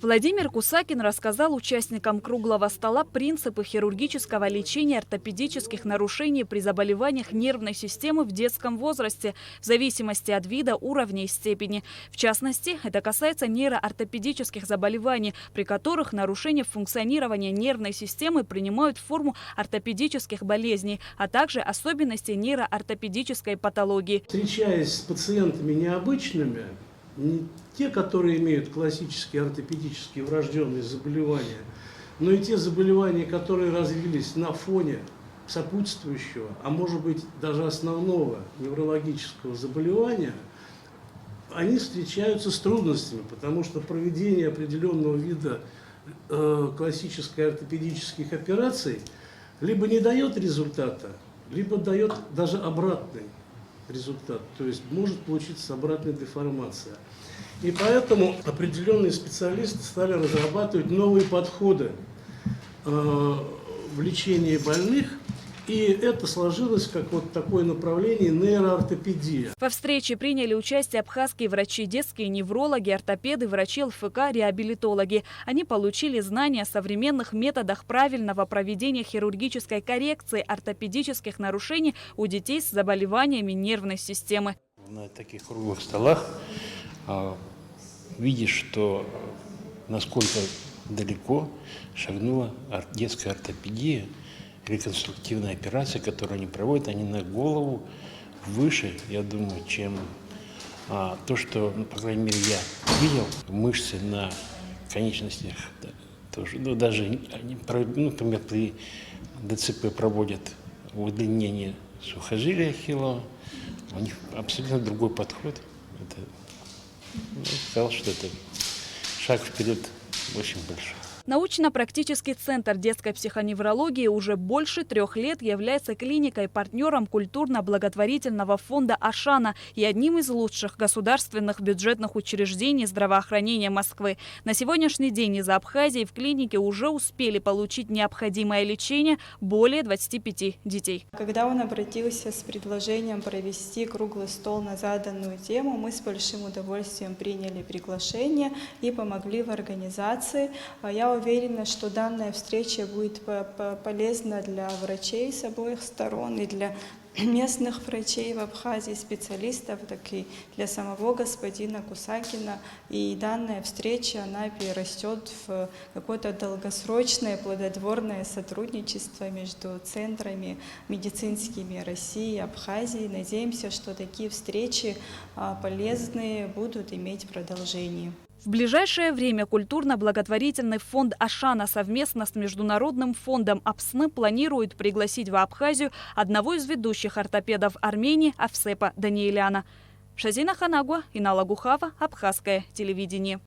Владимир Кусакин рассказал участникам круглого стола принципы хирургического лечения ортопедических нарушений при заболеваниях нервной системы в детском возрасте в зависимости от вида, уровня и степени. В частности, это касается нейроортопедических заболеваний, при которых нарушения функционирования нервной системы принимают форму ортопедических болезней, а также особенностей нейроортопедической патологии. Встречаясь с пациентами необычными, не те, которые имеют классические ортопедические врожденные заболевания, но и те заболевания, которые развились на фоне сопутствующего, а может быть даже основного неврологического заболевания, они встречаются с трудностями, потому что проведение определенного вида классических ортопедических операций либо не дает результата, либо дает даже обратный результат, то есть может получиться обратная деформация. И поэтому определенные специалисты стали разрабатывать новые подходы в лечении больных, и это сложилось как вот такое направление нейроортопедия. Во встрече приняли участие абхазские врачи, детские неврологи, ортопеды, врачи ЛФК, реабилитологи. Они получили знания о современных методах правильного проведения хирургической коррекции ортопедических нарушений у детей с заболеваниями нервной системы. На таких круглых столах видишь, что насколько далеко шагнула детская ортопедия, реконструктивная операция, которую они проводят, они на голову выше, я думаю, чем то, что, по крайней мере, я видел. Мышцы на конечностях тоже, даже, например, при ДЦП проводят удлинение сухожилия ахиллова, у них абсолютно другой подход. Я сказал, что это шаг вперед очень большой. Научно-практический центр детской психоневрологии уже больше 3 лет является клиникой-партнером культурно-благотворительного фонда «Ашана» и одним из лучших государственных бюджетных учреждений здравоохранения Москвы. На сегодняшний день из Абхазии в клинике уже успели получить необходимое лечение более 25 детей. Когда он обратился с предложением провести круглый стол на заданную тему, мы с большим удовольствием приняли приглашение и помогли в организации. Я уверена, что данная встреча будет полезна для врачей с обоих сторон и для местных врачей в Абхазии, специалистов, так и для самого господина Кусакина. И данная встреча, она перерастет в какое-то долгосрочное плодотворное сотрудничество между центрами медицинскими России и Абхазии. Надеемся, что такие встречи полезные будут иметь продолжение. В ближайшее время культурно-благотворительный фонд «Ашана» совместно с Международным фондом АПСНы планирует пригласить в Абхазию одного из ведущих ортопедов Армении Авсепа Даниэляна. Шазина Ханагуа, Инала Гухава, Абхазское телевидение.